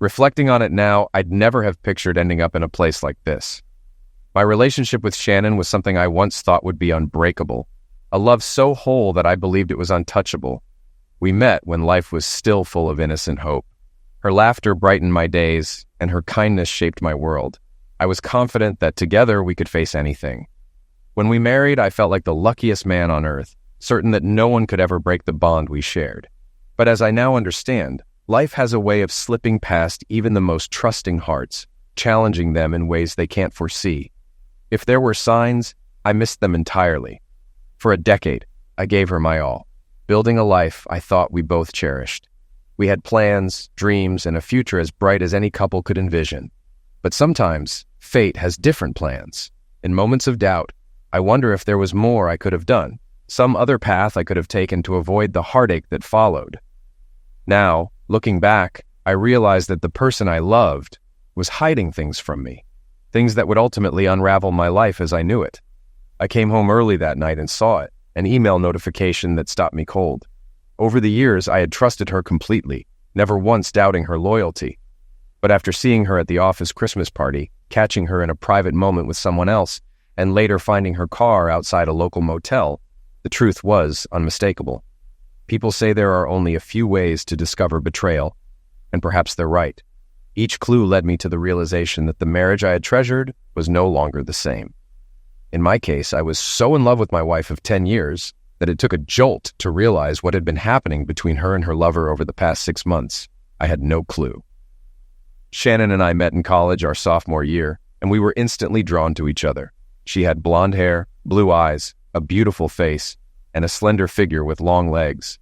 Reflecting on it now, I'd never have pictured ending up in a place like this. My relationship with Shannon was something I once thought would be unbreakable, a love so whole that I believed it was untouchable. We met when life was still full of innocent hope. Her laughter brightened my days, and her kindness shaped my world. I was confident that together we could face anything. When we married, I felt like the luckiest man on earth, certain that no one could ever break the bond we shared. But as I now understand, life has a way of slipping past even the most trusting hearts, challenging them in ways they can't foresee. If there were signs, I missed them entirely. For a decade, I gave her my all, building a life I thought we both cherished. We had plans, dreams, and a future as bright as any couple could envision. But sometimes, fate has different plans. In moments of doubt, I wonder if there was more I could have done, some other path I could have taken to avoid the heartache that followed. Now, looking back, I realized that the person I loved was hiding things from me, things that would ultimately unravel my life as I knew it. I came home early that night and saw it, an email notification that stopped me cold. Over the years, I had trusted her completely, never once doubting her loyalty. But after seeing her at the office Christmas party, catching her in a private moment with someone else, and later finding her car outside a local motel, the truth was unmistakable. People say there are only a few ways to discover betrayal, and perhaps they're right. Each clue led me to the realization that the marriage I had treasured was no longer the same. In my case, I was so in love with my wife of 10 years that it took a jolt to realize what had been happening between her and her lover over the past 6 months. I had no clue. Shannon and I met in college our sophomore year, and we were instantly drawn to each other. She had blonde hair, blue eyes, a beautiful face, and a slender figure with long legs.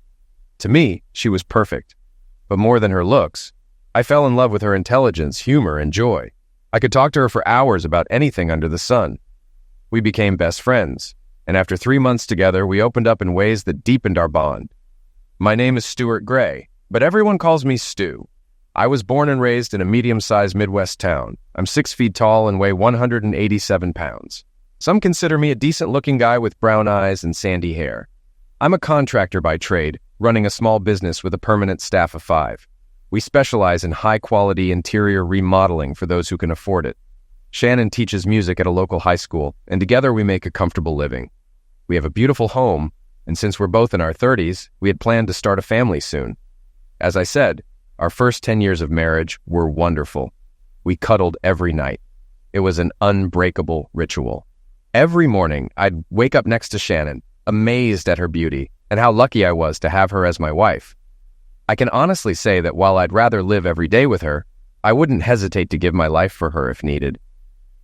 To me, she was perfect. But more than her looks, I fell in love with her intelligence, humor, and joy. I could talk to her for hours about anything under the sun. We became best friends, and after 3 months together, we opened up in ways that deepened our bond. My name is Stuart Gray, but everyone calls me Stu. I was born and raised in a medium-sized Midwest town. I'm 6 feet tall and weigh 187 pounds. Some consider me a decent-looking guy with brown eyes and sandy hair. I'm a contractor by trade, running a small business with a permanent staff of 5. We specialize in high-quality interior remodeling for those who can afford it. Shannon teaches music at a local high school, and together we make a comfortable living. We have a beautiful home, and since we're both in our 30s, we had planned to start a family soon. As I said, our first 10 years of marriage were wonderful. We cuddled every night. It was an unbreakable ritual. Every morning, I'd wake up next to Shannon, amazed at her beauty and how lucky I was to have her as my wife. I can honestly say that while I'd rather live every day with her, I wouldn't hesitate to give my life for her if needed.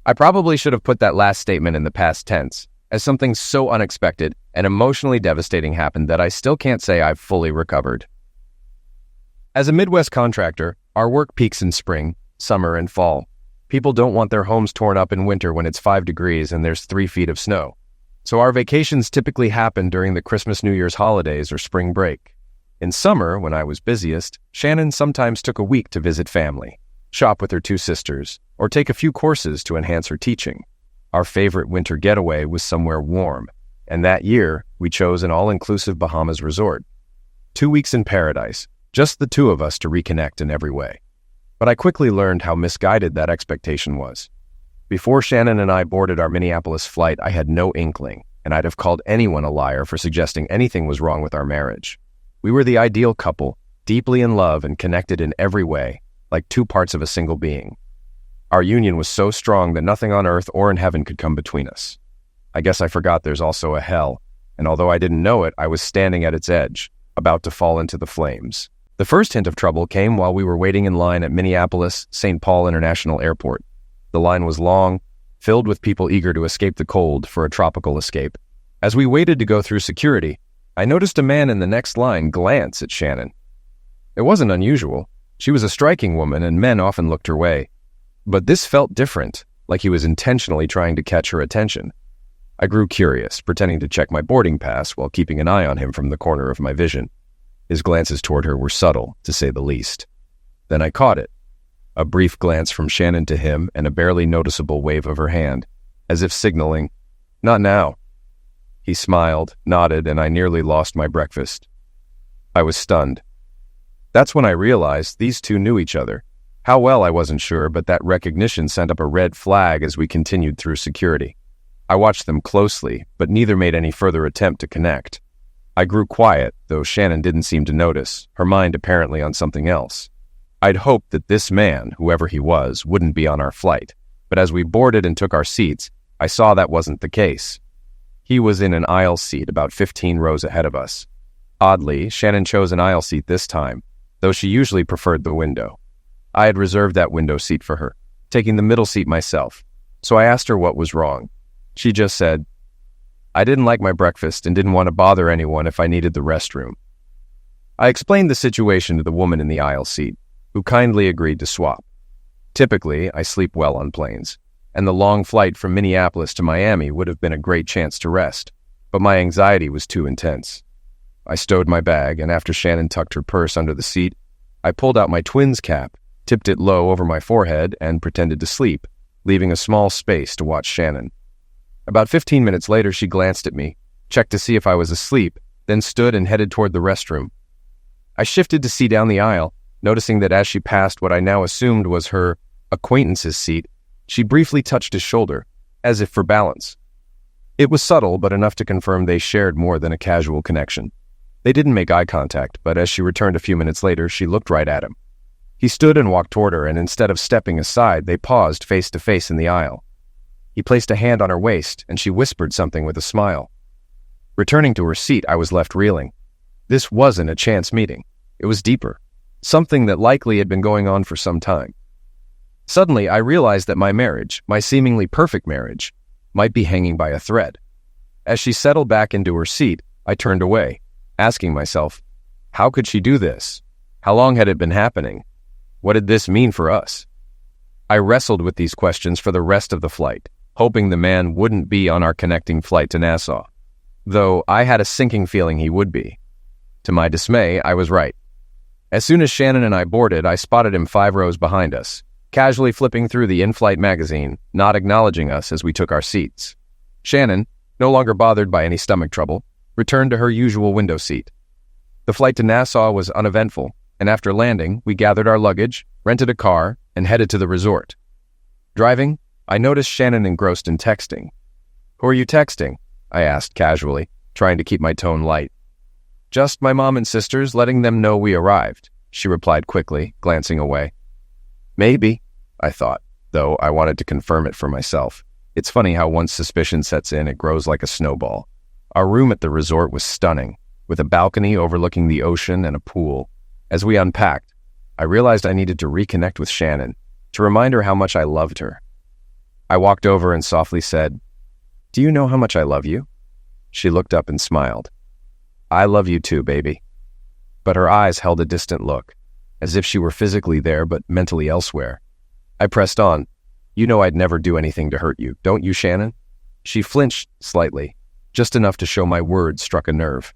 I probably should have put that last statement in the past tense, as something so unexpected and emotionally devastating happened that I still can't say I've fully recovered. As a Midwest contractor, our work peaks in spring, summer, and fall. People don't want their homes torn up in winter when it's 5 degrees and there's 3 feet of snow. So our vacations typically happen during the Christmas, New Year's holidays or spring break. In summer, when I was busiest, Shannon sometimes took a week to visit family, shop with her 2 sisters, or take a few courses to enhance her teaching. Our favorite winter getaway was somewhere warm, and that year, we chose an all-inclusive Bahamas resort. 2 weeks in paradise, just the 2 of us to reconnect in every way. But I quickly learned how misguided that expectation was. Before Shannon and I boarded our Minneapolis flight, I had no inkling, and I'd have called anyone a liar for suggesting anything was wrong with our marriage. We were the ideal couple, deeply in love and connected in every way, like 2 parts of a single being. Our union was so strong that nothing on earth or in heaven could come between us. I guess I forgot there's also a hell, and although I didn't know it, I was standing at its edge, about to fall into the flames. The first hint of trouble came while we were waiting in line at Minneapolis-St. Paul International Airport. The line was long, filled with people eager to escape the cold for a tropical escape. As we waited to go through security, I noticed a man in the next line glance at Shannon. It wasn't unusual. She was a striking woman, and men often looked her way. But this felt different, like he was intentionally trying to catch her attention. I grew curious, pretending to check my boarding pass while keeping an eye on him from the corner of my vision. His glances toward her were subtle, to say the least. Then I caught it. A brief glance from Shannon to him and a barely noticeable wave of her hand, as if signaling, "Not now." He smiled, nodded, and I nearly lost my breakfast. I was stunned. That's when I realized these 2 knew each other, How well, I wasn't sure, but that recognition sent up a red flag as we continued through security. I watched them closely, but neither made any further attempt to connect. I grew quiet, though Shannon didn't seem to notice, her mind apparently on something else. I'd hoped that this man, whoever he was, wouldn't be on our flight, but as we boarded and took our seats, I saw that wasn't the case. He was in an aisle seat about 15 rows ahead of us. Oddly, Shannon chose an aisle seat this time, though she usually preferred the window. I had reserved that window seat for her, taking the middle seat myself, so I asked her what was wrong. She just said, "I didn't like my breakfast and didn't want to bother anyone if I needed the restroom." I explained the situation to the woman in the aisle seat, who kindly agreed to swap. Typically, I sleep well on planes, and the long flight from Minneapolis to Miami would have been a great chance to rest, but my anxiety was too intense. I stowed my bag, and after Shannon tucked her purse under the seat, I pulled out my twins cap, tipped it low over my forehead, and pretended to sleep, leaving a small space to watch Shannon. About 15 minutes later, she glanced at me, checked to see if I was asleep, then stood and headed toward the restroom. I shifted to see down the aisle, noticing that as she passed what I now assumed was her acquaintance's seat, she briefly touched his shoulder, as if for balance. It was subtle, but enough to confirm they shared more than a casual connection. They didn't make eye contact, but as she returned a few minutes later, she looked right at him. He stood and walked toward her, and instead of stepping aside, they paused face to face in the aisle. He placed a hand on her waist, and she whispered something with a smile. Returning to her seat, I was left reeling. This wasn't a chance meeting. It was deeper, something that likely had been going on for some time. Suddenly, I realized that my marriage, my seemingly perfect marriage, might be hanging by a thread. As she settled back into her seat, I turned away, asking myself, how could she do this? How long had it been happening? What did this mean for us? I wrestled with these questions for the rest of the flight, hoping the man wouldn't be on our connecting flight to Nassau, though I had a sinking feeling he would be. To my dismay, I was right. As soon as Shannon and I boarded, I spotted him 5 rows behind us, casually flipping through the in-flight magazine, not acknowledging us as we took our seats. Shannon, no longer bothered by any stomach trouble, returned to her usual window seat. The flight to Nassau was uneventful, and after landing, we gathered our luggage, rented a car, and headed to the resort. Driving, I noticed Shannon engrossed in texting. "Who are you texting?" I asked casually, trying to keep my tone light. "Just my mom and sisters, letting them know we arrived," she replied quickly, glancing away. Maybe, I thought, though I wanted to confirm it for myself. It's funny how once suspicion sets in, it grows like a snowball. Our room at the resort was stunning, with a balcony overlooking the ocean and a pool. As we unpacked, I realized I needed to reconnect with Shannon, to remind her how much I loved her. I walked over and softly said, "Do you know how much I love you?" She looked up and smiled. "I love you too, baby." But her eyes held a distant look, as if she were physically there but mentally elsewhere. I pressed on. "You know I'd never do anything to hurt you, don't you, Shannon?" She flinched slightly, just enough to show my words struck a nerve.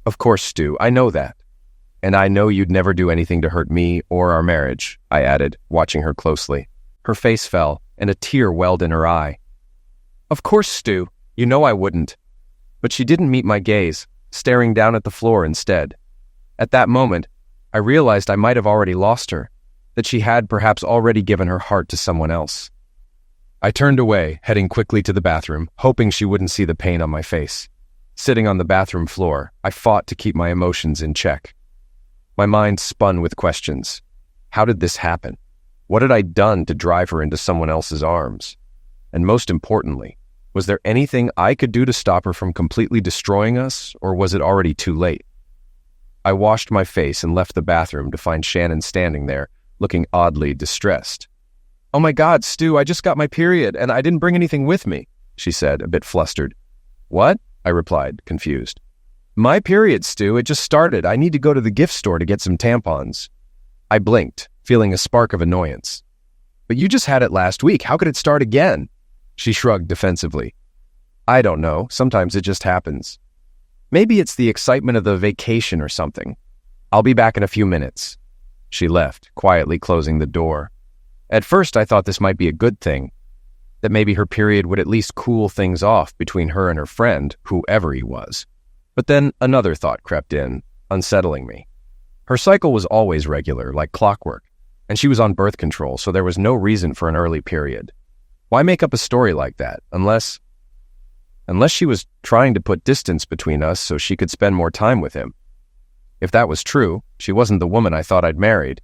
"Of course, Stu, I know that. And I know you'd never do anything to hurt me or our marriage," I added, watching her closely. Her face fell, and a tear welled in her eye. "Of course, Stu, you know I wouldn't." But she didn't meet my gaze, staring down at the floor instead. At that moment, I realized I might have already lost her, that she had perhaps already given her heart to someone else. I turned away, heading quickly to the bathroom, hoping she wouldn't see the pain on my face. Sitting on the bathroom floor, I fought to keep my emotions in check. My mind spun with questions. How did this happen? What had I done to drive her into someone else's arms? And most importantly, was there anything I could do to stop her from completely destroying us, or was it already too late? I washed my face and left the bathroom to find Shannon standing there, looking oddly distressed. "Oh my God, Stu, I just got my period, and I didn't bring anything with me," she said, a bit flustered. "What?" I replied, confused. "My period, Stu, it just started. I need to go to the gift store to get some tampons." I blinked, feeling a spark of annoyance. "But you just had it last week. How could it start again?" She shrugged defensively. "I don't know. Sometimes it just happens. Maybe it's the excitement of the vacation or something. I'll be back in a few minutes." She left, quietly closing the door. At first, I thought this might be a good thing, that maybe her period would at least cool things off between her and her friend, whoever he was. But then another thought crept in, unsettling me. Her cycle was always regular, like clockwork. And she was on birth control, so there was no reason for an early period. Why make up a story like that, unless she was trying to put distance between us so she could spend more time with him? If that was true, she wasn't the woman I thought I'd married.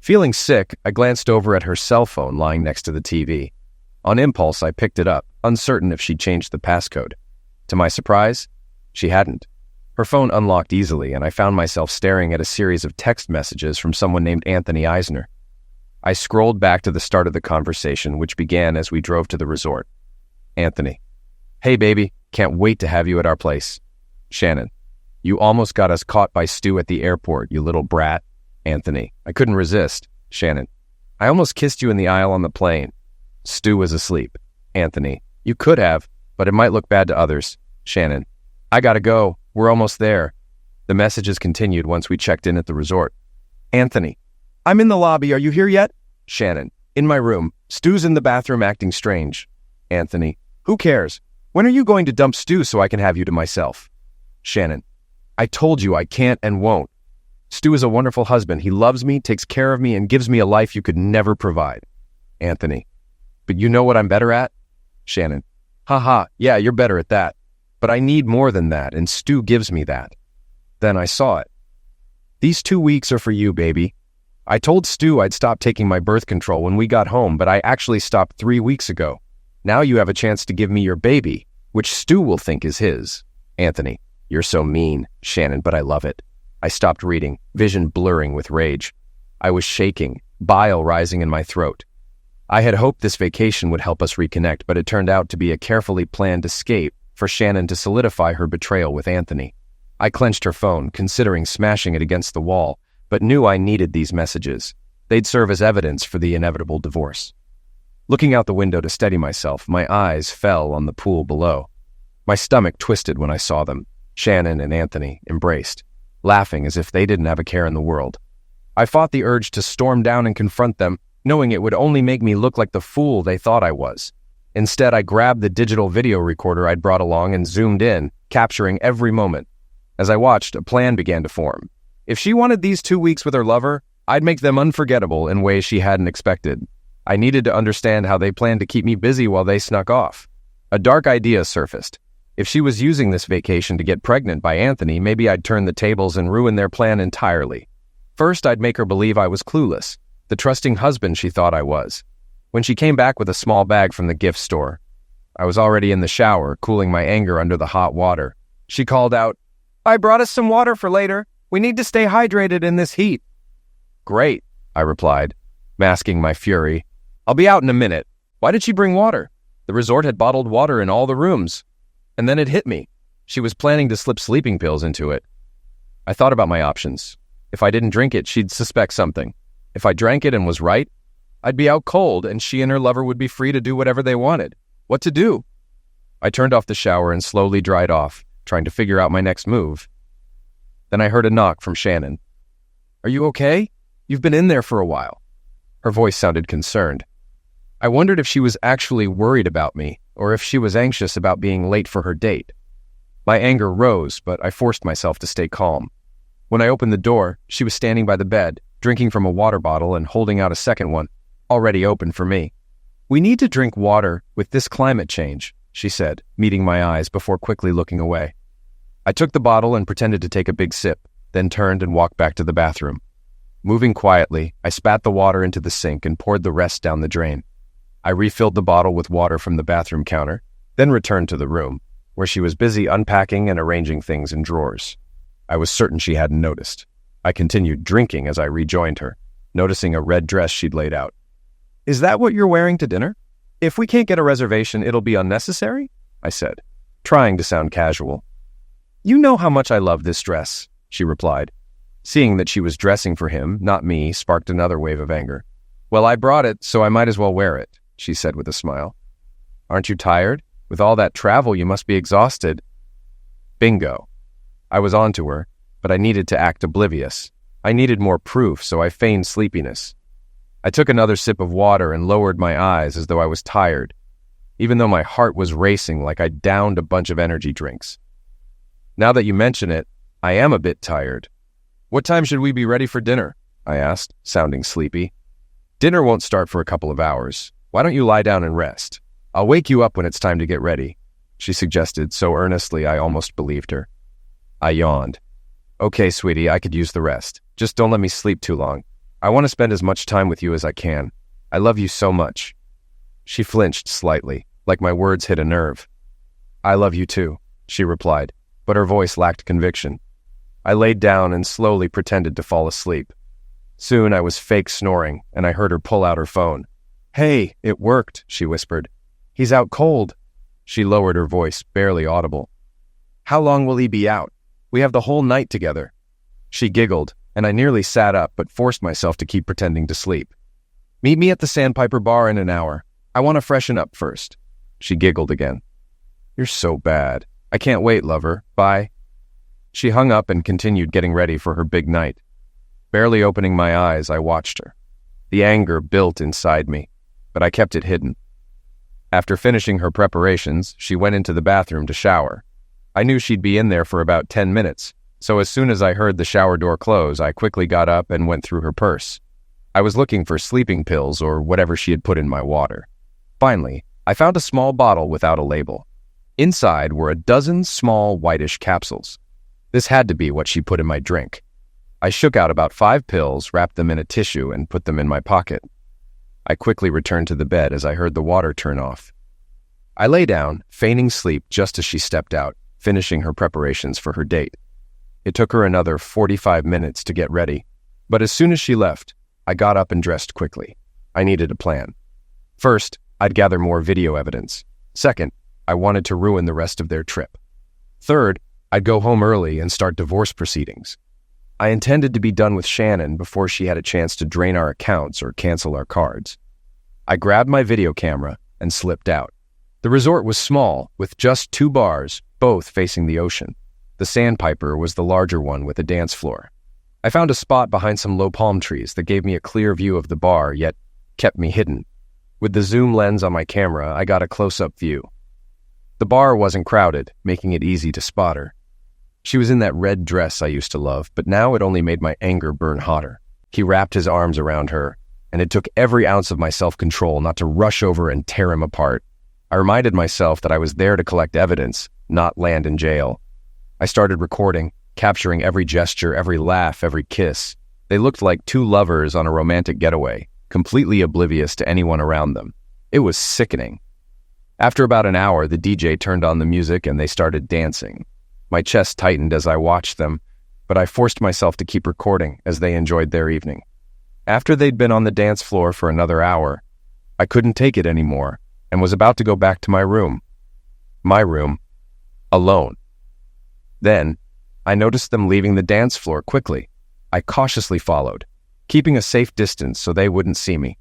Feeling sick, I glanced over at her cell phone lying next to the TV. On impulse, I picked it up, uncertain if she'd changed the passcode. To my surprise, she hadn't. Her phone unlocked easily, and I found myself staring at a series of text messages from someone named Anthony Eisner. I scrolled back to the start of the conversation, which began as we drove to the resort. Anthony: "Hey baby, can't wait to have you at our place." Shannon: "You almost got us caught by Stu at the airport, you little brat." Anthony: "I couldn't resist." Shannon: "I almost kissed you in the aisle on the plane." Stu was asleep. Anthony: "You could have, but it might look bad to others." Shannon: "I gotta go. We're almost there." The messages continued once we checked in at the resort. Anthony: "I'm in the lobby. Are you here yet?" Shannon: "In my room. Stu's in the bathroom acting strange." Anthony: "Who cares? When are you going to dump Stu so I can have you to myself?" Shannon: "I told you I can't and won't. Stu is a wonderful husband. He loves me, takes care of me, and gives me a life you could never provide." Anthony: "But you know what I'm better at?" Shannon: "Haha, yeah, you're better at that. But I need more than that, and Stu gives me that." Then I saw it. "These 2 weeks are for you, baby. I told Stu I'd stop taking my birth control when we got home, but I actually stopped 3 weeks ago. Now you have a chance to give me your baby, which Stu will think is his." Anthony: "You're so mean." Shannon: "But I love it." I stopped reading, vision blurring with rage. I was shaking, bile rising in my throat. I had hoped this vacation would help us reconnect, but it turned out to be a carefully planned escape for Shannon to solidify her betrayal with Anthony. I clenched her phone, considering smashing it against the wall, but knew I needed these messages. They'd serve as evidence for the inevitable divorce. Looking out the window to steady myself, my eyes fell on the pool below. My stomach twisted when I saw them. Shannon and Anthony embraced, laughing as if they didn't have a care in the world. I fought the urge to storm down and confront them, knowing it would only make me look like the fool they thought I was. Instead, I grabbed the digital video recorder I'd brought along and zoomed in, capturing every moment. As I watched, a plan began to form. If she wanted these 2 weeks with her lover, I'd make them unforgettable in ways she hadn't expected. I needed to understand how they planned to keep me busy while they snuck off. A dark idea surfaced. If she was using this vacation to get pregnant by Anthony, maybe I'd turn the tables and ruin their plan entirely. First, I'd make her believe I was clueless, the trusting husband she thought I was. When she came back with a small bag from the gift store, I was already in the shower, cooling my anger under the hot water. She called out, "I brought us some water for later. We need to stay hydrated in this heat." "Great," I replied, masking my fury. "I'll be out in a minute." Why did she bring water? The resort had bottled water in all the rooms. And then it hit me. She was planning to slip sleeping pills into it. I thought about my options. If I didn't drink it, she'd suspect something. If I drank it and was right, I'd be out cold and she and her lover would be free to do whatever they wanted. What to do? I turned off the shower and slowly dried off, trying to figure out my next move. Then I heard a knock from Shannon. "Are you okay? You've been in there for a while." Her voice sounded concerned. I wondered if she was actually worried about me, or if she was anxious about being late for her date. My anger rose, but I forced myself to stay calm. When I opened the door, she was standing by the bed, drinking from a water bottle and holding out a second one, already open for me. "We need to drink water with this climate change," she said, meeting my eyes before quickly looking away. I took the bottle and pretended to take a big sip, then turned and walked back to the bathroom. Moving quietly, I spat the water into the sink and poured the rest down the drain. I refilled the bottle with water from the bathroom counter, then returned to the room, where she was busy unpacking and arranging things in drawers. I was certain she hadn't noticed. I continued drinking as I rejoined her, noticing a red dress she'd laid out. "Is that what you're wearing to dinner? If we can't get a reservation, it'll be unnecessary?" I said, trying to sound casual. "You know how much I love this dress," she replied. Seeing that she was dressing for him, not me, sparked another wave of anger. "Well, I brought it, so I might as well wear it," she said with a smile. "Aren't you tired? With all that travel, you must be exhausted." Bingo. I was on to her, but I needed to act oblivious. I needed more proof, so I feigned sleepiness. I took another sip of water and lowered my eyes as though I was tired, even though my heart was racing like I'd downed a bunch of energy drinks. "Now that you mention it, I am a bit tired. What time should we be ready for dinner?" I asked, sounding sleepy. Dinner won't start for a couple of hours. Why don't you lie down and rest? I'll wake you up when it's time to get ready, she suggested so earnestly I almost believed her. I yawned. Okay, sweetie, I could use the rest. Just don't let me sleep too long. I want to spend as much time with you as I can. I love you so much. She flinched slightly, like my words hit a nerve. I love you too, she replied, but her voice lacked conviction. I laid down and slowly pretended to fall asleep. Soon I was fake snoring, and I heard her pull out her phone. Hey, it worked, she whispered. He's out cold. She lowered her voice, barely audible. How long will he be out? We have the whole night together. She giggled, and I nearly sat up but forced myself to keep pretending to sleep. Meet me at the Sandpiper Bar in an hour. I want to freshen up first. She giggled again. You're so bad. I can't wait, lover. Bye. She hung up and continued getting ready for her big night. Barely opening my eyes, I watched her. The anger built inside me, but I kept it hidden. After finishing her preparations, she went into the bathroom to shower. I knew she'd be in there for about 10 minutes, so as soon as I heard the shower door close, I quickly got up and went through her purse. I was looking for sleeping pills or whatever she had put in my water. Finally, I found a small bottle without a label. Inside were a dozen small whitish capsules. This had to be what she put in my drink. I shook out about 5 pills, wrapped them in a tissue, and put them in my pocket. I quickly returned to the bed as I heard the water turn off. I lay down, feigning sleep just as she stepped out, finishing her preparations for her date. It took her another 45 minutes to get ready, but as soon as she left, I got up and dressed quickly. I needed a plan. First, I'd gather more video evidence. Second, I wanted to ruin the rest of their trip. Third, I'd go home early and start divorce proceedings. I intended to be done with Shannon before she had a chance to drain our accounts or cancel our cards. I grabbed my video camera and slipped out. The resort was small, with just 2 bars, both facing the ocean. The Sandpiper was the larger one with a dance floor. I found a spot behind some low palm trees that gave me a clear view of the bar, yet kept me hidden. With the zoom lens on my camera, I got a close-up view. The bar wasn't crowded, making it easy to spot her. She was in that red dress I used to love, but now it only made my anger burn hotter. He wrapped his arms around her, and it took every ounce of my self-control not to rush over and tear him apart. I reminded myself that I was there to collect evidence, not land in jail. I started recording, capturing every gesture, every laugh, every kiss. They looked like 2 lovers on a romantic getaway, completely oblivious to anyone around them. It was sickening. After about an hour, the DJ turned on the music and they started dancing. My chest tightened as I watched them, but I forced myself to keep recording as they enjoyed their evening. After they'd been on the dance floor for another hour, I couldn't take it anymore and was about to go back to my room. My room, alone. Then, I noticed them leaving the dance floor quickly. I cautiously followed, keeping a safe distance so they wouldn't see me.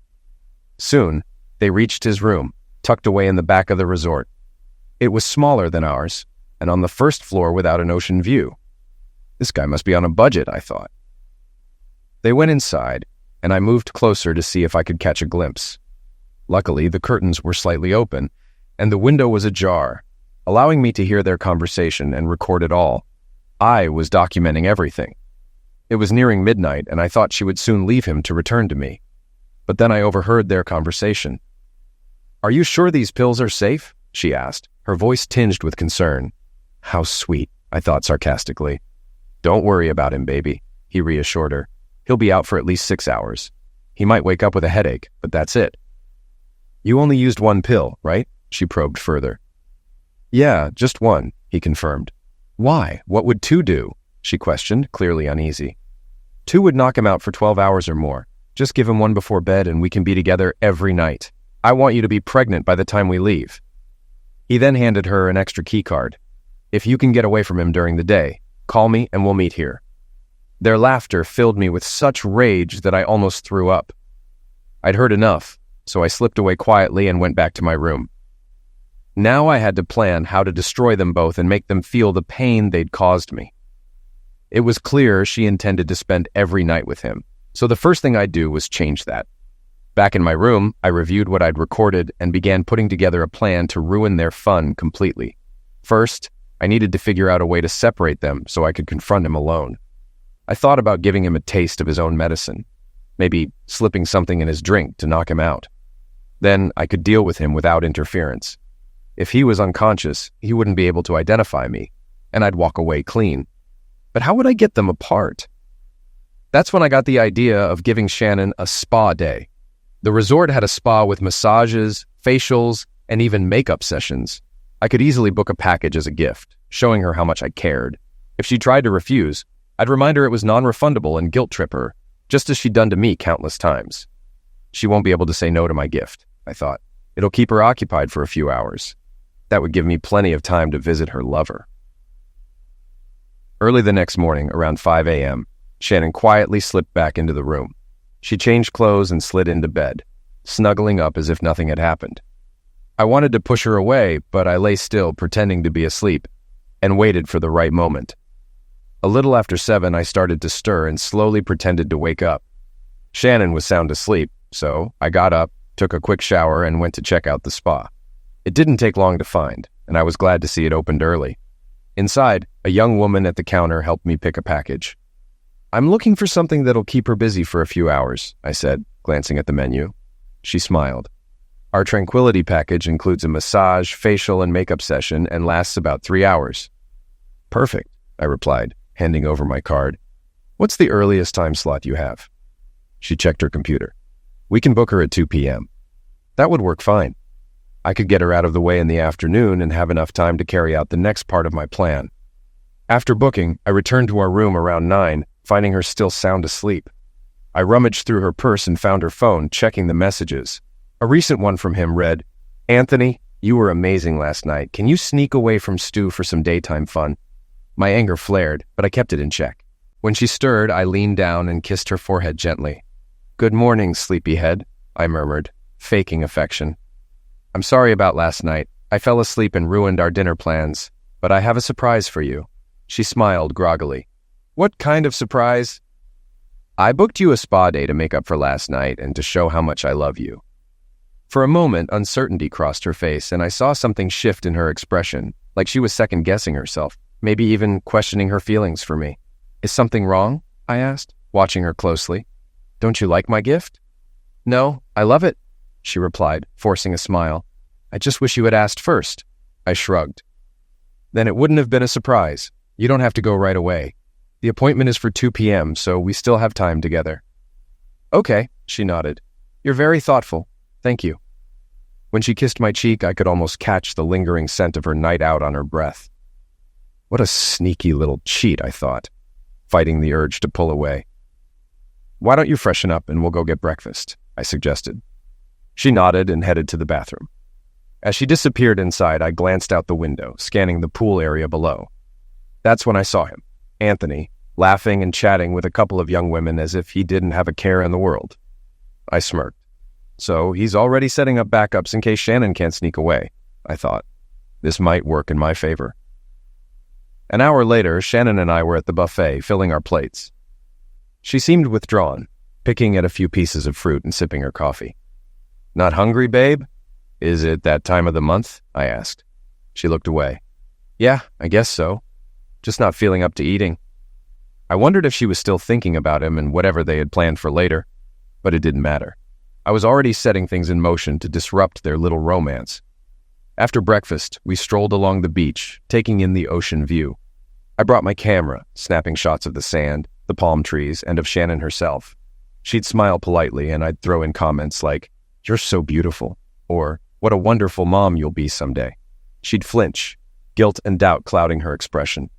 Soon, they reached his room, tucked away in the back of the resort. It was smaller than ours, and on the first floor without an ocean view. This guy must be on a budget, I thought. They went inside, and I moved closer to see if I could catch a glimpse. Luckily, the curtains were slightly open, and the window was ajar, allowing me to hear their conversation and record it all. I was documenting everything. It was nearing midnight, and I thought she would soon leave him to return to me. But then I overheard their conversation. "Are you sure these pills are safe?" she asked, her voice tinged with concern. How sweet, I thought sarcastically. "Don't worry about him, baby," he reassured her. "He'll be out for at least 6 hours. He might wake up with a headache, but that's it." "You only used 1 pill, right?" she probed further. "Yeah, just 1, he confirmed. "Why? What would 2 do?" she questioned, clearly uneasy. 2 would knock him out for 12 hours or more. Just give him 1 before bed and we can be together every night. I want you to be pregnant by the time we leave." He then handed her an extra key card. "If you can get away from him during the day, call me and we'll meet here." Their laughter filled me with such rage that I almost threw up. I'd heard enough, so I slipped away quietly and went back to my room. Now I had to plan how to destroy them both and make them feel the pain they'd caused me. It was clear she intended to spend every night with him, so the first thing I'd do was change that. Back in my room, I reviewed what I'd recorded and began putting together a plan to ruin their fun completely. First, I needed to figure out a way to separate them so I could confront him alone. I thought about giving him a taste of his own medicine, maybe slipping something in his drink to knock him out. Then I could deal with him without interference. If he was unconscious, he wouldn't be able to identify me, and I'd walk away clean. But how would I get them apart? That's when I got the idea of giving Shannon a spa day. The resort had a spa with massages, facials, and even makeup sessions. I could easily book a package as a gift, showing her how much I cared. If she tried to refuse, I'd remind her it was non-refundable and guilt-trip her, just as she'd done to me countless times. She won't be able to say no to my gift, I thought. It'll keep her occupied for a few hours. That would give me plenty of time to visit her lover. Early the next morning, around 5 a.m., Shannon quietly slipped back into the room. She changed clothes and slid into bed, snuggling up as if nothing had happened. I wanted to push her away, but I lay still, pretending to be asleep, and waited for the right moment. A little after 7, I started to stir and slowly pretended to wake up. Shannon was sound asleep, so I got up, took a quick shower, and went to check out the spa. It didn't take long to find, and I was glad to see it opened early. Inside, a young woman at the counter helped me pick a package. "I'm looking for something that'll keep her busy for a few hours," I said, glancing at the menu. She smiled. "Our Tranquility package includes a massage, facial, and makeup session and lasts about 3 hours." "Perfect," I replied, handing over my card. "What's the earliest time slot you have?" She checked her computer. "We can book her at 2 p.m. That would work fine. I could get her out of the way in the afternoon and have enough time to carry out the next part of my plan." After booking, I returned to our room around 9, finding her still sound asleep. I rummaged through her purse and found her phone, checking the messages. A recent one from him read, "Anthony, you were amazing last night. Can you sneak away from Stu for some daytime fun?" My anger flared, but I kept it in check. When she stirred, I leaned down and kissed her forehead gently. "Good morning, sleepyhead," I murmured, faking affection. "I'm sorry about last night. I fell asleep and ruined our dinner plans, but I have a surprise for you." She smiled groggily. "What kind of surprise?" "I booked you a spa day to make up for last night and to show how much I love you." For a moment, uncertainty crossed her face, and I saw something shift in her expression, like she was second-guessing herself, maybe even questioning her feelings for me. "Is something wrong?" I asked, watching her closely. "Don't you like my gift?" "No, I love it," she replied, forcing a smile. "I just wish you had asked first." I shrugged. "Then it wouldn't have been a surprise. You don't have to go right away. The appointment is for 2 p.m., so we still have time together." "Okay," she nodded. "You're very thoughtful. Thank you." When she kissed my cheek, I could almost catch the lingering scent of her night out on her breath. What a sneaky little cheat, I thought, fighting the urge to pull away. "Why don't you freshen up and we'll go get breakfast?" I suggested. She nodded and headed to the bathroom. As she disappeared inside, I glanced out the window, scanning the pool area below. That's when I saw him, Anthony, laughing and chatting with a couple of young women as if he didn't have a care in the world. I smirked. So he's already setting up backups in case Shannon can't sneak away, I thought. This might work in my favor. An hour later, Shannon and I were at the buffet, filling our plates. She seemed withdrawn, picking at a few pieces of fruit and sipping her coffee. "Not hungry, babe? Is it that time of the month?" I asked. She looked away. "Yeah, I guess so. Just not feeling up to eating." I wondered if she was still thinking about him and whatever they had planned for later, but it didn't matter. I was already setting things in motion to disrupt their little romance. After breakfast, we strolled along the beach, taking in the ocean view. I brought my camera, snapping shots of the sand, the palm trees, and of Shannon herself. She'd smile politely, and I'd throw in comments like, "You're so beautiful," or "What a wonderful mom you'll be someday." She'd flinch, guilt and doubt clouding her expression.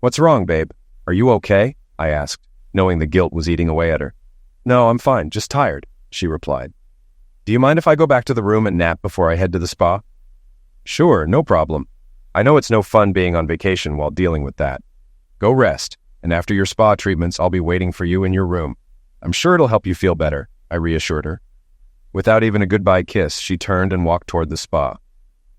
"What's wrong, babe? Are you okay?" I asked, knowing the guilt was eating away at her. "No, I'm fine, just tired," she replied. "Do you mind if I go back to the room and nap before I head to the spa?" "Sure, no problem. I know it's no fun being on vacation while dealing with that. Go rest, and after your spa treatments, I'll be waiting for you in your room. I'm sure it'll help you feel better," I reassured her. Without even a goodbye kiss, she turned and walked toward the spa.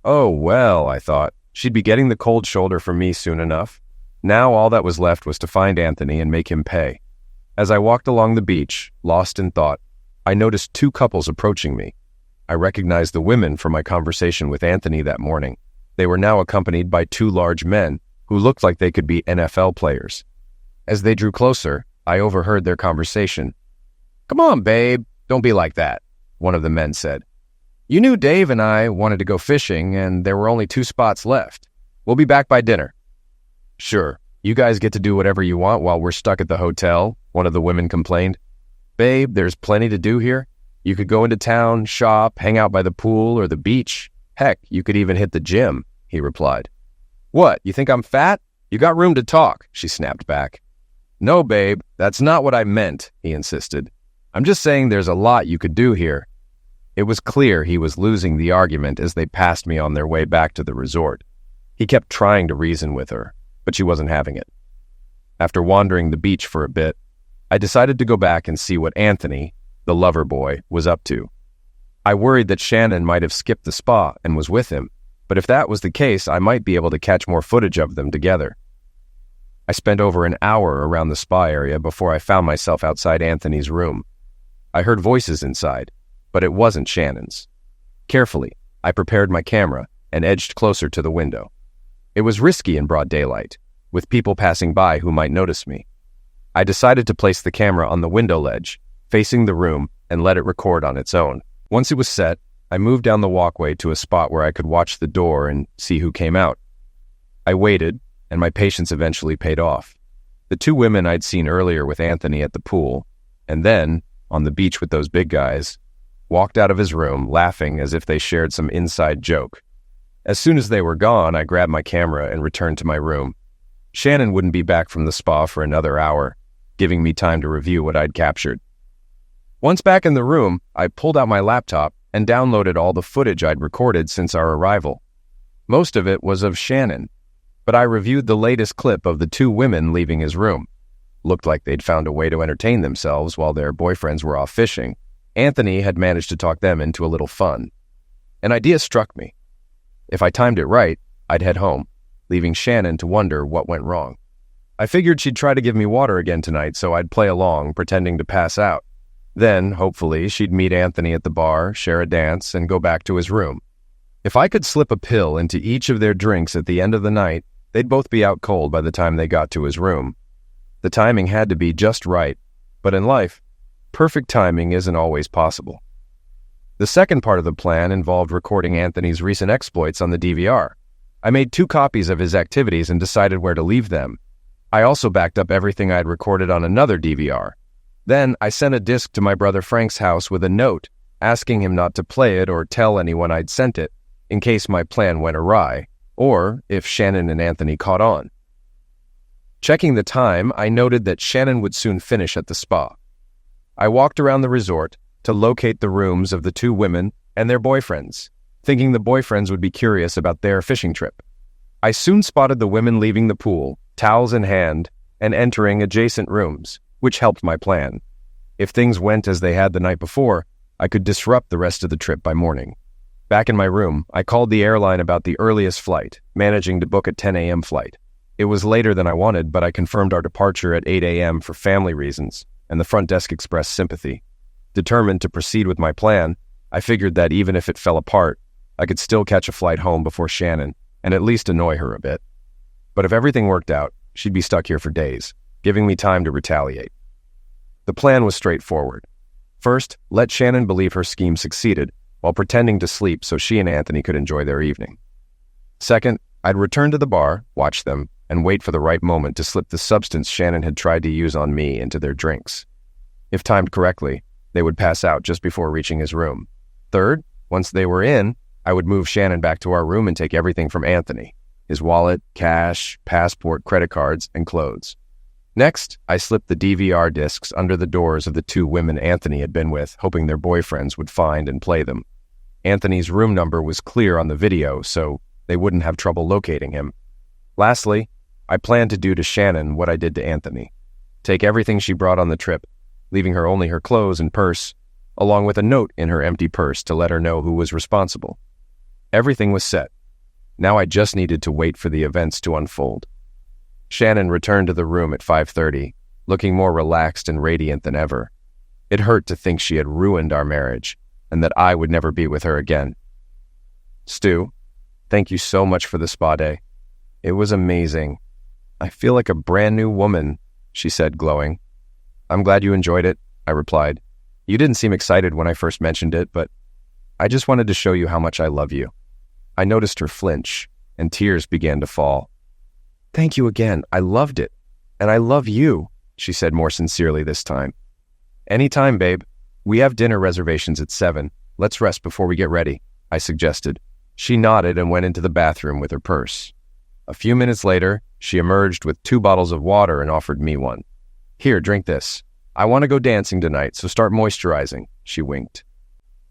Oh, well, I thought, she'd be getting the cold shoulder from me soon enough. Now all that was left was to find Anthony and make him pay. As I walked along the beach, lost in thought, I noticed two couples approaching me. I recognized the women from my conversation with Anthony that morning. They were now accompanied by two large men who looked like they could be NFL players. As they drew closer, I overheard their conversation. "Come on, babe, don't be like that," one of the men said. "You knew Dave and I wanted to go fishing, and there were only 2 spots left. We'll be back by dinner." "Sure, you guys get to do whatever you want while we're stuck at the hotel," one of the women complained. "Babe, there's plenty to do here. You could go into town, shop, hang out by the pool or the beach. Heck, you could even hit the gym," he replied. "What, you think I'm fat? You got room to talk," she snapped back. "No, babe, that's not what I meant," he insisted. "I'm just saying there's a lot you could do here." It was clear he was losing the argument as they passed me on their way back to the resort. He kept trying to reason with her, but she wasn't having it. After wandering the beach for a bit, I decided to go back and see what Anthony, the lover boy, was up to. I worried that Shannon might have skipped the spa and was with him, but if that was the case, I might be able to catch more footage of them together. I spent over an hour around the spa area before I found myself outside Anthony's room. I heard voices inside, but it wasn't Shannon's. Carefully, I prepared my camera and edged closer to the window. It was risky in broad daylight, with people passing by who might notice me. I decided to place the camera on the window ledge, facing the room, and let it record on its own. Once it was set, I moved down the walkway to a spot where I could watch the door and see who came out. I waited, and my patience eventually paid off. The 2 women I'd seen earlier with Anthony at the pool, and then, on the beach with those big guys, walked out of his room laughing as if they shared some inside joke. As soon as they were gone, I grabbed my camera and returned to my room. Shannon wouldn't be back from the spa for another hour, giving me time to review what I'd captured. Once back in the room, I pulled out my laptop and downloaded all the footage I'd recorded since our arrival. Most of it was of Shannon, but I reviewed the latest clip of the 2 women leaving his room. Looked like they'd found a way to entertain themselves while their boyfriends were off fishing. Anthony had managed to talk them into a little fun. An idea struck me. If I timed it right, I'd head home, leaving Shannon to wonder what went wrong. I figured she'd try to give me water again tonight, so I'd play along, pretending to pass out. Then, hopefully, she'd meet Anthony at the bar, share a dance, and go back to his room. If I could slip a pill into each of their drinks at the end of the night, they'd both be out cold by the time they got to his room. The timing had to be just right, but in life, perfect timing isn't always possible. The second part of the plan involved recording Anthony's recent exploits on the DVR. I made 2 copies of his activities and decided where to leave them. I also backed up everything I'd recorded on another DVR. Then I sent a disc to my brother Frank's house with a note asking him not to play it or tell anyone I'd sent it, in case my plan went awry, or if Shannon and Anthony caught on. Checking the time, I noted that Shannon would soon finish at the spa. I walked around the resort to locate the rooms of the 2 women and their boyfriends, thinking the boyfriends would be curious about their fishing trip. I soon spotted the women leaving the pool, towels in hand, and entering adjacent rooms, which helped my plan. If things went as they had the night before, I could disrupt the rest of the trip by morning. Back in my room, I called the airline about the earliest flight, managing to book a 10 a.m. flight. It was later than I wanted, but I confirmed our departure at 8 a.m. for family reasons, and the front desk expressed sympathy. Determined to proceed with my plan, I figured that even if it fell apart, I could still catch a flight home before Shannon, and at least annoy her a bit. But if everything worked out, she'd be stuck here for days, giving me time to retaliate. The plan was straightforward. First, let Shannon believe her scheme succeeded, while pretending to sleep so she and Anthony could enjoy their evening. Second, I'd return to the bar, watch them, and wait for the right moment to slip the substance Shannon had tried to use on me into their drinks. If timed correctly, they would pass out just before reaching his room. Third, once they were in, I would move Shannon back to our room and take everything from Anthony: his wallet, cash, passport, credit cards, and clothes. Next, I slipped the DVR discs under the doors of the 2 women Anthony had been with, hoping their boyfriends would find and play them. Anthony's room number was clear on the video, so they wouldn't have trouble locating him. Lastly, I planned to do to Shannon what I did to Anthony: take everything she brought on the trip, leaving her only her clothes and purse, along with a note in her empty purse to let her know who was responsible. Everything was set. Now I just needed to wait for the events to unfold. Shannon returned to the room at 5:30, looking more relaxed and radiant than ever. It hurt to think she had ruined our marriage, and that I would never be with her again. "Stu, thank you so much for the spa day. It was amazing. I feel like a brand new woman," she said, glowing. "I'm glad you enjoyed it," I replied, You didn't seem excited when I first mentioned it, but I just wanted to show you how much I love you." I noticed her flinch, and tears began to fall. "Thank you again. I loved it. And I love you," she said more sincerely this time. "Anytime, babe. We have dinner reservations at 7. Let's rest before we get ready," I suggested. She nodded and went into the bathroom with her purse. A few minutes later, she emerged with 2 bottles of water and offered me one. "Here, drink this. I want to go dancing tonight, so start moisturizing," she winked.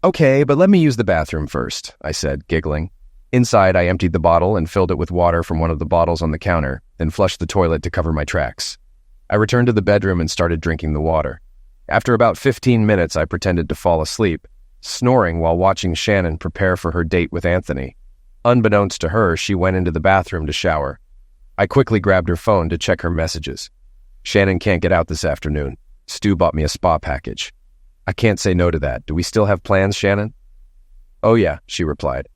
"Okay, but let me use the bathroom first," I said, giggling. Inside, I emptied the bottle and filled it with water from one of the bottles on the counter, then flushed the toilet to cover my tracks. I returned to the bedroom and started drinking the water. After about 15 minutes, I pretended to fall asleep, snoring while watching Shannon prepare for her date with Anthony. Unbeknownst to her, she went into the bathroom to shower. I quickly grabbed her phone to check her messages. "Shannon can't get out this afternoon. Stu bought me a spa package. I can't say no to that. Do we still have plans, Shannon?" "Oh yeah," she replied.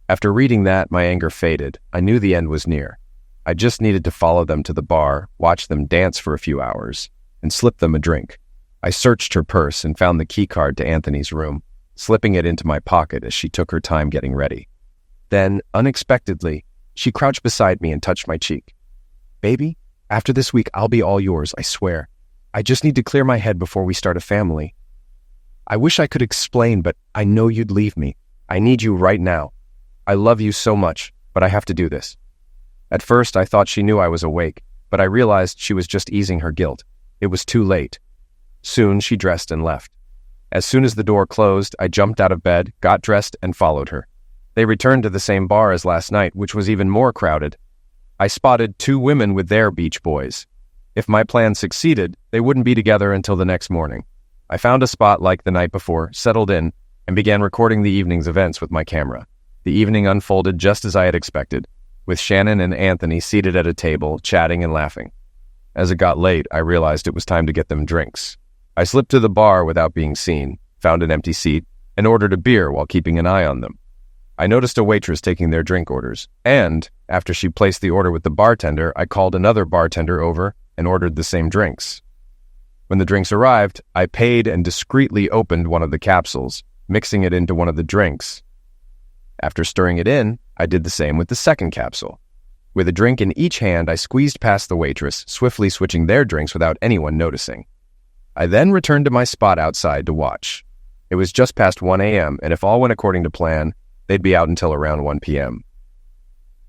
After reading that, my anger faded. I knew the end was near. I just needed to follow them to the bar, watch them dance for a few hours, and slip them a drink. I searched her purse and found the keycard to Anthony's room, slipping it into my pocket as she took her time getting ready. Then, unexpectedly, she crouched beside me and touched my cheek. "Baby, after this week, I'll be all yours, I swear. I just need to clear my head before we start a family. I wish I could explain, but I know you'd leave me. I need you right now. I love you so much, but I have to do this." At first, I thought she knew I was awake, but I realized she was just easing her guilt. It was too late. Soon, she dressed and left. As soon as the door closed, I jumped out of bed, got dressed, and followed her. They returned to the same bar as last night, which was even more crowded. I spotted 2 women with their beach boys. If my plan succeeded, they wouldn't be together until the next morning. I found a spot like the night before, settled in, and began recording the evening's events with my camera. The evening unfolded just as I had expected, with Shannon and Anthony seated at a table, chatting and laughing. As it got late, I realized it was time to get them drinks. I slipped to the bar without being seen, found an empty seat, and ordered a beer while keeping an eye on them. I noticed a waitress taking their drink orders, and, after she placed the order with the bartender, I called another bartender over and ordered the same drinks. When the drinks arrived, I paid and discreetly opened one of the capsules, mixing it into one of the drinks. After stirring it in, I did the same with the second capsule. With a drink in each hand, I squeezed past the waitress, swiftly switching their drinks without anyone noticing. I then returned to my spot outside to watch. It was just past 1 a.m., and if all went according to plan, they'd be out until around 1 p.m.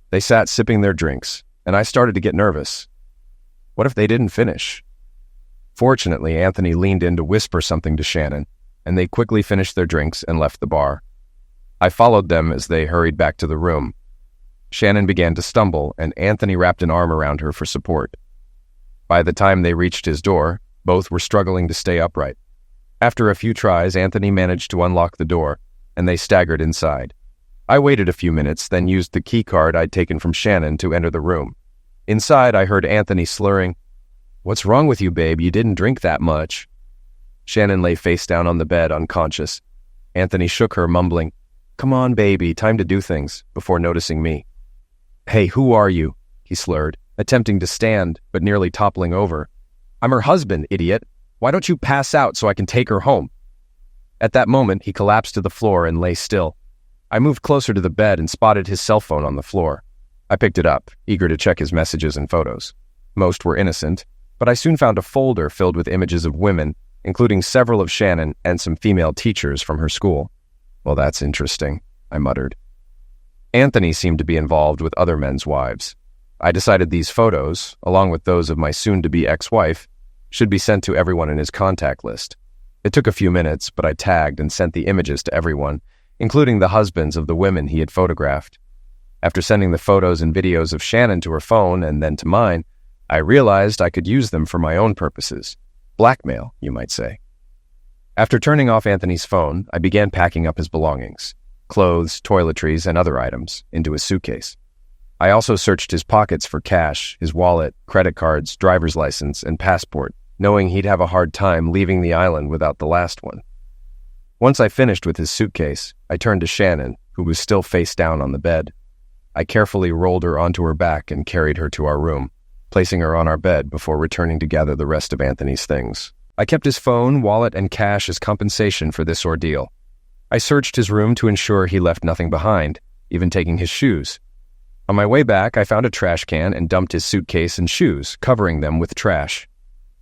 They sat sipping their drinks, and I started to get nervous. What if they didn't finish? Fortunately, Anthony leaned in to whisper something to Shannon, and they quickly finished their drinks and left the bar. I followed them as they hurried back to the room. Shannon began to stumble, and Anthony wrapped an arm around her for support. By the time they reached his door, both were struggling to stay upright. After a few tries, Anthony managed to unlock the door, and they staggered inside. I waited a few minutes, then used the key card I'd taken from Shannon to enter the room. Inside, I heard Anthony slurring, "What's wrong with you, babe? You didn't drink that much." Shannon lay face down on the bed, unconscious. Anthony shook her, mumbling, "Come on, baby, time to do things," before noticing me. "Hey, who are you?" he slurred, attempting to stand, but nearly toppling over. "I'm her husband, idiot. Why don't you pass out so I can take her home?" At that moment, he collapsed to the floor and lay still. I moved closer to the bed and spotted his cell phone on the floor. I picked it up, eager to check his messages and photos. Most were innocent, but I soon found a folder filled with images of women, including several of Shannon and some female teachers from her school. "Well, that's interesting," I muttered. Anthony seemed to be involved with other men's wives. I decided these photos, along with those of my soon-to-be ex-wife, should be sent to everyone in his contact list. It took a few minutes, but I tagged and sent the images to everyone, including the husbands of the women he had photographed. After sending the photos and videos of Shannon to her phone and then to mine, I realized I could use them for my own purposes. Blackmail, you might say. After turning off Anthony's phone, I began packing up his belongings, clothes, toiletries, and other items, into his suitcase. I also searched his pockets for cash, his wallet, credit cards, driver's license, and passport, knowing he'd have a hard time leaving the island without the last one. Once I finished with his suitcase, I turned to Shannon, who was still face down on the bed. I carefully rolled her onto her back and carried her to our room, placing her on our bed before returning to gather the rest of Anthony's things. I kept his phone, wallet, and cash as compensation for this ordeal. I searched his room to ensure he left nothing behind, even taking his shoes. On my way back, I found a trash can and dumped his suitcase and shoes, covering them with trash.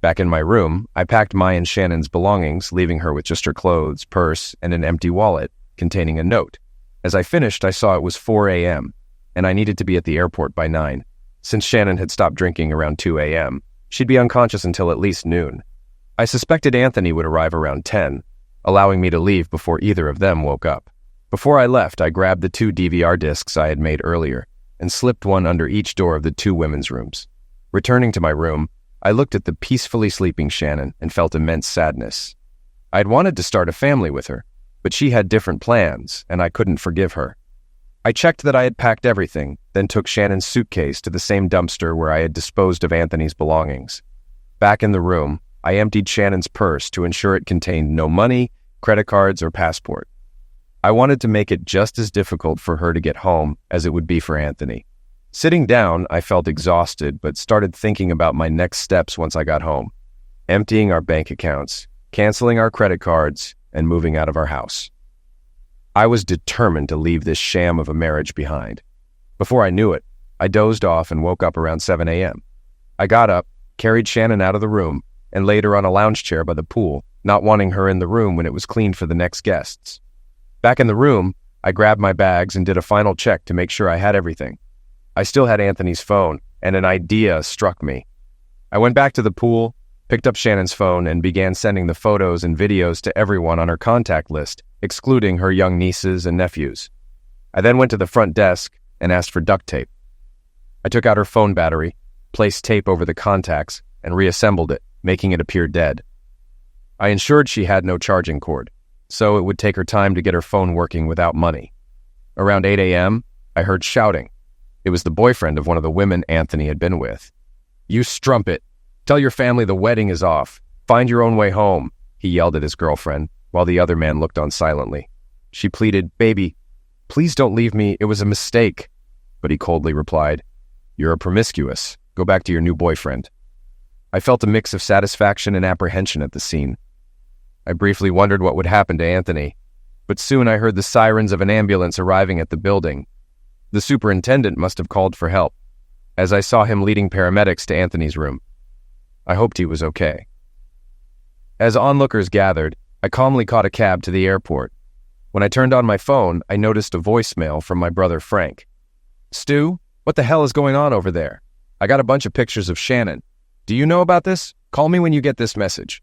Back in my room, I packed my and Shannon's belongings, leaving her with just her clothes, purse, and an empty wallet containing a note. As I finished, I saw it was 4 a.m., and I needed to be at the airport by 9. Since Shannon had stopped drinking around 2 a.m., she'd be unconscious until at least noon. I suspected Anthony would arrive around 10, allowing me to leave before either of them woke up. Before I left, I grabbed the 2 DVR discs I had made earlier and slipped one under each door of the 2 women's rooms. Returning to my room, I looked at the peacefully sleeping Shannon and felt immense sadness. I had wanted to start a family with her, but she had different plans, and I couldn't forgive her. I checked that I had packed everything, then took Shannon's suitcase to the same dumpster where I had disposed of Anthony's belongings. Back in the room, I emptied Shannon's purse to ensure it contained no money, credit cards, or passport. I wanted to make it just as difficult for her to get home as it would be for Anthony. Sitting down, I felt exhausted, but started thinking about my next steps once I got home. Emptying our bank accounts, canceling our credit cards, and moving out of our house. I was determined to leave this sham of a marriage behind. Before I knew it, I dozed off and woke up around 7 a.m. I got up, carried Shannon out of the room, and laid her on a lounge chair by the pool, not wanting her in the room when it was cleaned for the next guests. Back in the room, I grabbed my bags and did a final check to make sure I had everything. I still had Anthony's phone, and an idea struck me. I went back to the pool, picked up Shannon's phone, and began sending the photos and videos to everyone on her contact list, excluding her young nieces and nephews. I then went to the front desk and asked for duct tape. I took out her phone battery, placed tape over the contacts, and reassembled it, making it appear dead. I ensured she had no charging cord, so it would take her time to get her phone working without money. Around 8 a.m., I heard shouting. It was the boyfriend of one of the women Anthony had been with. "You strumpet! Tell your family the wedding is off. Find your own way home," he yelled at his girlfriend, while the other man looked on silently. She pleaded, "Baby, please don't leave me. It was a mistake." But he coldly replied, "You're a promiscuous. Go back to your new boyfriend." I felt a mix of satisfaction and apprehension at the scene. I briefly wondered what would happen to Anthony, but soon I heard the sirens of an ambulance arriving at the building. The superintendent must have called for help, as I saw him leading paramedics to Anthony's room. I hoped he was okay. As onlookers gathered, I calmly caught a cab to the airport. When I turned on my phone, I noticed a voicemail from my brother Frank. "Stu, what the hell is going on over there? I got a bunch of pictures of Shannon. Do you know about this? Call me when you get this message."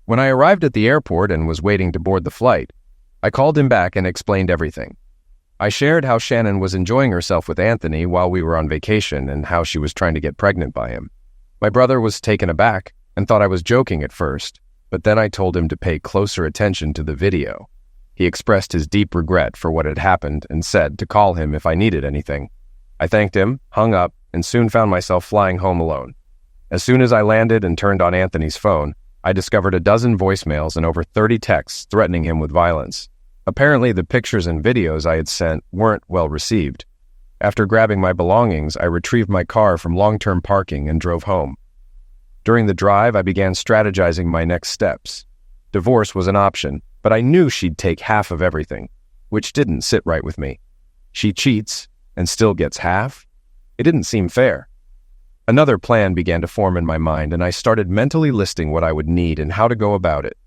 When I arrived at the airport and was waiting to board the flight, I called him back and explained everything. I shared how Shannon was enjoying herself with Anthony while we were on vacation and how she was trying to get pregnant by him. My brother was taken aback and thought I was joking at first, but then I told him to pay closer attention to the video. He expressed his deep regret for what had happened and said to call him if I needed anything. I thanked him, hung up, and soon found myself flying home alone. As soon as I landed and turned on Anthony's phone, I discovered a dozen voicemails and over 30 texts threatening him with violence. Apparently, the pictures and videos I had sent weren't well received. After grabbing my belongings, I retrieved my car from long-term parking and drove home. During the drive, I began strategizing my next steps. Divorce was an option, but I knew she'd take half of everything, which didn't sit right with me. She cheats and still gets half? It didn't seem fair. Another plan began to form in my mind, and I started mentally listing what I would need and how to go about it.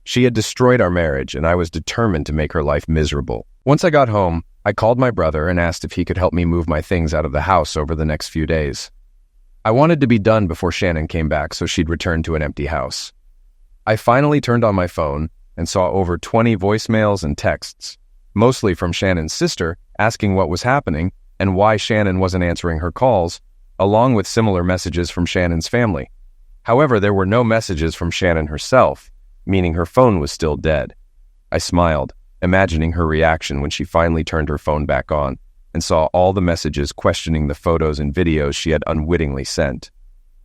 She had destroyed our marriage, and I was determined to make her life miserable. Once I got home, I called my brother and asked if he could help me move my things out of the house over the next few days. I wanted to be done before Shannon came back so she'd return to an empty house. I finally turned on my phone and saw over 20 voicemails and texts, mostly from Shannon's sister, asking what was happening and why Shannon wasn't answering her calls, along with similar messages from Shannon's family. However, there were no messages from Shannon herself, meaning her phone was still dead. I smiled, imagining her reaction when she finally turned her phone back on and saw all the messages questioning the photos and videos she had unwittingly sent.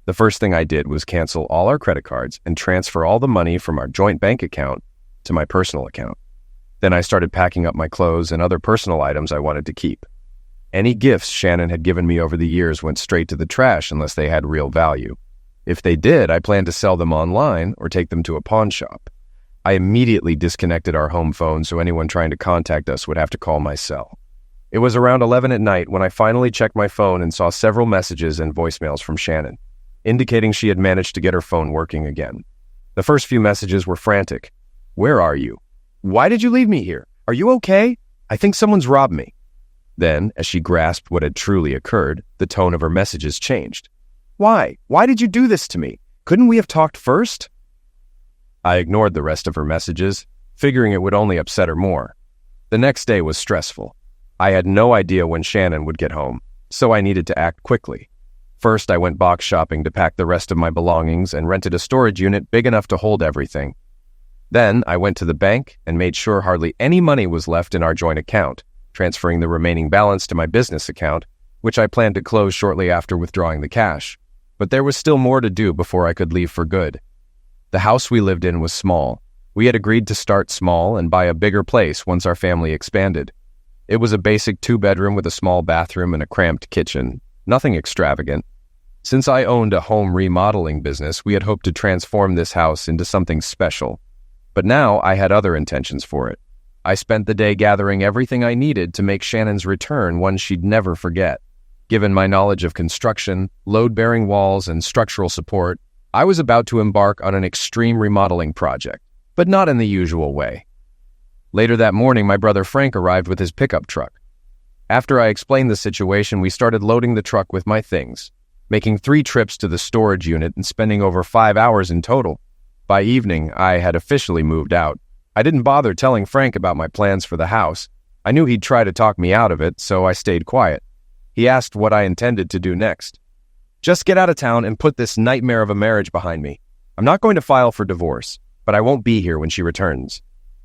The first thing I did was cancel all our credit cards and transfer all the money from our joint bank account to my personal account. Then I started packing up my clothes and other personal items I wanted to keep. Any gifts Shannon had given me over the years went straight to the trash unless they had real value. If they did, I planned to sell them online or take them to a pawn shop. I immediately disconnected our home phone so anyone trying to contact us would have to call my cell. It was around 11 at night when I finally checked my phone and saw several messages and voicemails from Shannon, indicating she had managed to get her phone working again. The first few messages were frantic. "Where are you? Why did you leave me here? Are you okay? I think someone's robbed me." Then, as she grasped what had truly occurred, the tone of her messages changed. "Why? Why did you do this to me? Couldn't we have talked first?" I ignored the rest of her messages, figuring it would only upset her more. The next day was stressful. I had no idea when Shannon would get home, so I needed to act quickly. First, I went box shopping to pack the rest of my belongings and rented a storage unit big enough to hold everything. Then, I went to the bank and made sure hardly any money was left in our joint account, transferring the remaining balance to my business account, which I planned to close shortly after withdrawing the cash. But there was still more to do before I could leave for good. The house we lived in was small. We had agreed to start small and buy a bigger place once our family expanded. It was a basic 2-bedroom with a small bathroom and a cramped kitchen. Nothing extravagant. Since I owned a home remodeling business, we had hoped to transform this house into something special. But now I had other intentions for it. I spent the day gathering everything I needed to make Shannon's return one she'd never forget. Given my knowledge of construction, load-bearing walls, and structural support, I was about to embark on an extreme remodeling project, but not in the usual way. Later that morning, my brother Frank arrived with his pickup truck. After I explained the situation, we started loading the truck with my things, making 3 trips to the storage unit and spending over 5 hours in total. By evening, I had officially moved out. I didn't bother telling Frank about my plans for the house. I knew he'd try to talk me out of it, so I stayed quiet. He asked what I intended to do next. "Just get out of town and put this nightmare of a marriage behind me. I'm not going to file for divorce, but I won't be here when she returns.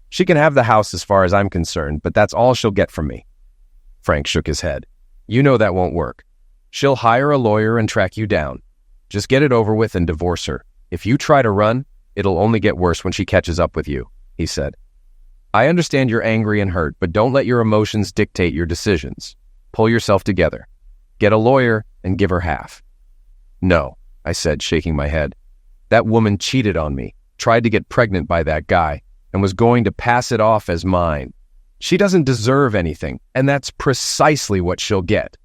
She can have the house as far as I'm concerned, but that's all she'll get from me." Frank shook his head. "You know that won't work. She'll hire a lawyer and track you down. Just get it over with and divorce her. If you try to run, it'll only get worse when she catches up with you," he said. "I understand you're angry and hurt, but don't let your emotions dictate your decisions. Pull yourself together. Get a lawyer and give her half." "No," I said, shaking my head. "That woman cheated on me, tried to get pregnant by that guy, and was going to pass it off as mine. She doesn't deserve anything, and that's precisely what she'll get.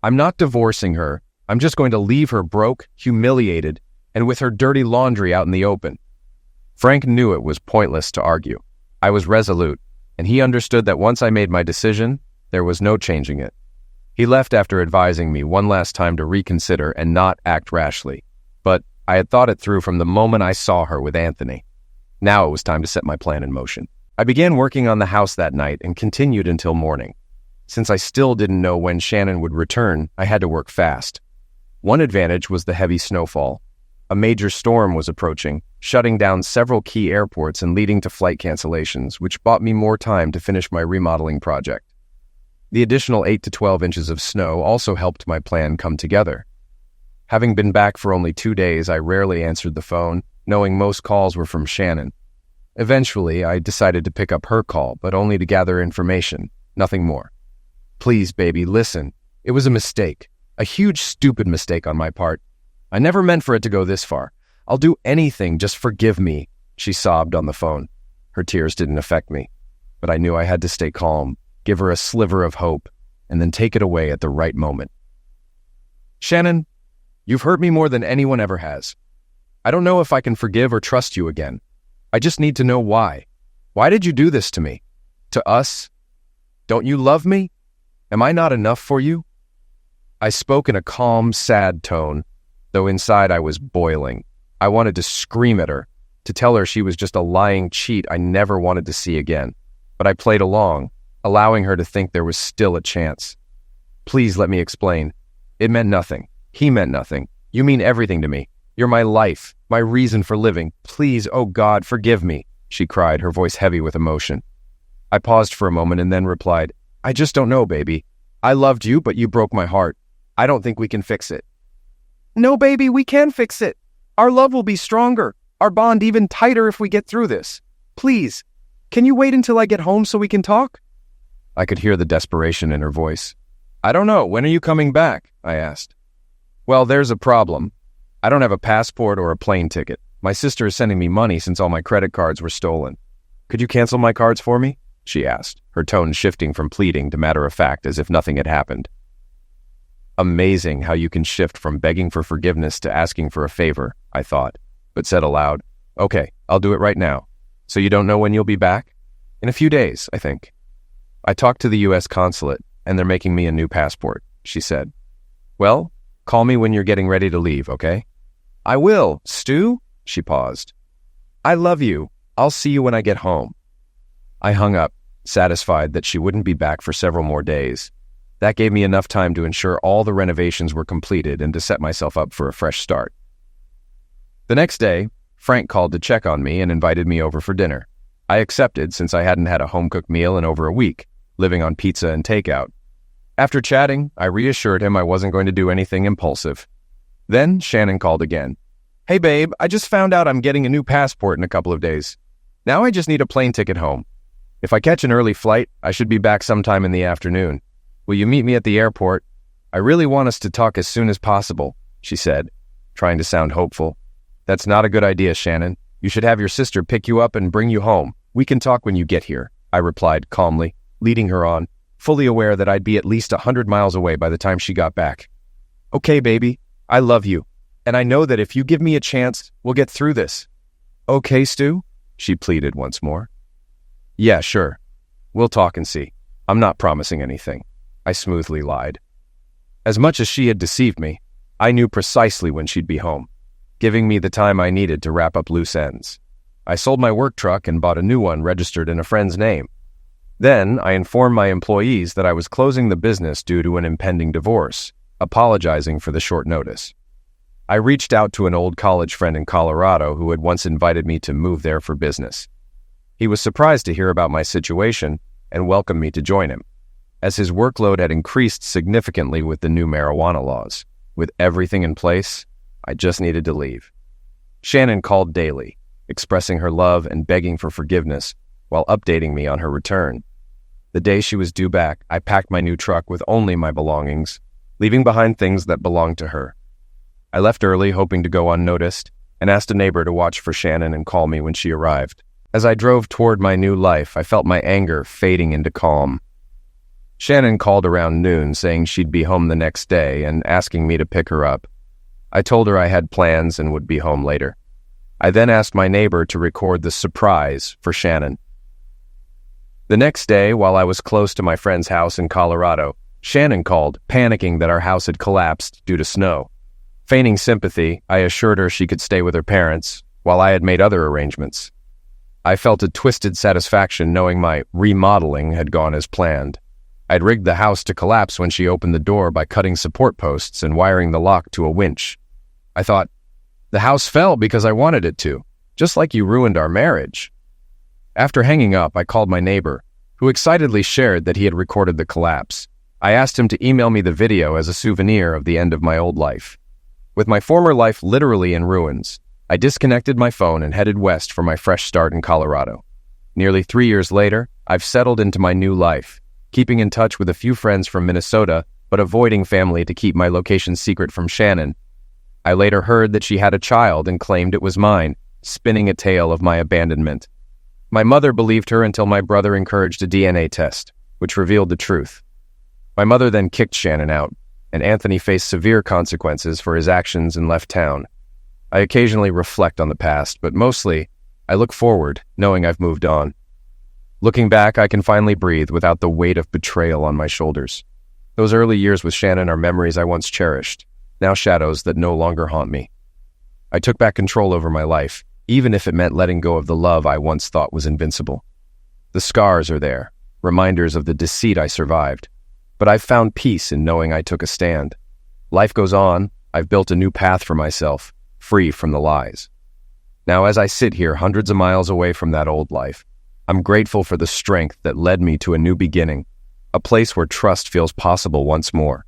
I'm not divorcing her. I'm just going to leave her broke, humiliated, and with her dirty laundry out in the open." Frank knew it was pointless to argue. I was resolute, and he understood that once I made my decision, there was no changing it. He left after advising me one last time to reconsider and not act rashly. But I had thought it through from the moment I saw her with Anthony. Now it was time to set my plan in motion. I began working on the house that night and continued until morning. Since I still didn't know when Shannon would return, I had to work fast. One advantage was the heavy snowfall. A major storm was approaching, shutting down several key airports and leading to flight cancellations, which bought me more time to finish my remodeling project. The additional 8 to 12 inches of snow also helped my plan come together. Having been back for only 2 days, I rarely answered the phone, knowing most calls were from Shannon. Eventually, I decided to pick up her call, but only to gather information, nothing more. "Please, baby, listen. It was a mistake. A huge, stupid mistake on my part. I never meant for it to go this far. I'll do anything, just forgive me," she sobbed on the phone. Her tears didn't affect me, but I knew I had to stay calm, give her a sliver of hope, and then take it away at the right moment. "Shannon, you've hurt me more than anyone ever has. I don't know if I can forgive or trust you again. I just need to know why. Why did you do this to me? To us? Don't you love me? Am I not enough for you?" I spoke in a calm, sad tone, though inside I was boiling. I wanted to scream at her, to tell her she was just a lying cheat I never wanted to see again. But I played along, allowing her to think there was still a chance. "Please let me explain. It meant nothing. He meant nothing. You mean everything to me. You're my life, my reason for living. Please, oh God, forgive me," she cried, her voice heavy with emotion. I paused for a moment and then replied, "I just don't know, baby. I loved you, but you broke my heart. I don't think we can fix it." "No, baby, we can fix it. Our love will be stronger, our bond even tighter if we get through this. Please, can you wait until I get home so we can talk?" I could hear the desperation in her voice. "I don't know. When are you coming back?" I asked. "Well, there's a problem. I don't have a passport or a plane ticket. My sister is sending me money since all my credit cards were stolen. Could you cancel my cards for me? She asked, her tone shifting from pleading to matter-of-fact as if nothing had happened. Amazing how you can shift from begging for forgiveness to asking for a favor, I thought, but said aloud, Okay, I'll do it right now. So you don't know when you'll be back? In a few days, I think. I talked to the U.S. consulate, and they're making me a new passport, she said. Well, call me when you're getting ready to leave, okay? I will, Stu, she paused. I love you. I'll see you when I get home. I hung up, satisfied that she wouldn't be back for several more days. That gave me enough time to ensure all the renovations were completed and to set myself up for a fresh start. The next day, Frank called to check on me and invited me over for dinner. I accepted since I hadn't had a home-cooked meal in over a week, living on pizza and takeout. After chatting, I reassured him I wasn't going to do anything impulsive. Then Shannon called again. Hey babe, I just found out I'm getting a new passport in a couple of days. Now I just need a plane ticket home. If I catch an early flight, I should be back sometime in the afternoon. Will you meet me at the airport? I really want us to talk as soon as possible, she said, trying to sound hopeful. That's not a good idea, Shannon. You should have your sister pick you up and bring you home. We can talk when you get here, I replied calmly, leading her on, fully aware that I'd be at least 100 miles away by the time she got back. Okay, baby, I love you, and I know that if you give me a chance, we'll get through this. Okay, Stu? She pleaded once more. Yeah, sure. We'll talk and see. I'm not promising anything, I smoothly lied. As much as she had deceived me, I knew precisely when she'd be home, giving me the time I needed to wrap up loose ends. I sold my work truck and bought a new one registered in a friend's name. Then I informed my employees that I was closing the business due to an impending divorce, apologizing for the short notice. I reached out to an old college friend in Colorado who had once invited me to move there for business. He was surprised to hear about my situation and welcomed me to join him, as his workload had increased significantly with the new marijuana laws. With everything in place, I just needed to leave. Shannon called daily, expressing her love and begging for forgiveness while updating me on her return. The day she was due back, I packed my new truck with only my belongings, leaving behind things that belonged to her. I left early, hoping to go unnoticed, and asked a neighbor to watch for Shannon and call me when she arrived. As I drove toward my new life, I felt my anger fading into calm. Shannon called around noon, saying she'd be home the next day and asking me to pick her up. I told her I had plans and would be home later. I then asked my neighbor to record the surprise for Shannon. The next day, while I was close to my friend's house in Colorado, Shannon called, panicking that our house had collapsed due to snow. Feigning sympathy, I assured her she could stay with her parents, while I had made other arrangements. I felt a twisted satisfaction knowing my remodeling had gone as planned. I'd rigged the house to collapse when she opened the door by cutting support posts and wiring the lock to a winch. I thought, the house fell because I wanted it to, just like you ruined our marriage. After hanging up, I called my neighbor, who excitedly shared that he had recorded the collapse. I asked him to email me the video as a souvenir of the end of my old life. With my former life literally in ruins, I disconnected my phone and headed west for my fresh start in Colorado. Nearly 3 years later, I've settled into my new life, keeping in touch with a few friends from Minnesota, but avoiding family to keep my location secret from Shannon. I later heard that she had a child and claimed it was mine, spinning a tale of my abandonment. My mother believed her until my brother encouraged a DNA test, which revealed the truth. My mother then kicked Shannon out, and Anthony faced severe consequences for his actions and left town. I occasionally reflect on the past, but mostly, I look forward, knowing I've moved on. Looking back, I can finally breathe without the weight of betrayal on my shoulders. Those early years with Shannon are memories I once cherished, now shadows that no longer haunt me. I took back control over my life, even if it meant letting go of the love I once thought was invincible. The scars are there, reminders of the deceit I survived, but I've found peace in knowing I took a stand. Life goes on, I've built a new path for myself, free from the lies. Now, as I sit here hundreds of miles away from that old life, I'm grateful for the strength that led me to a new beginning, a place where trust feels possible once more.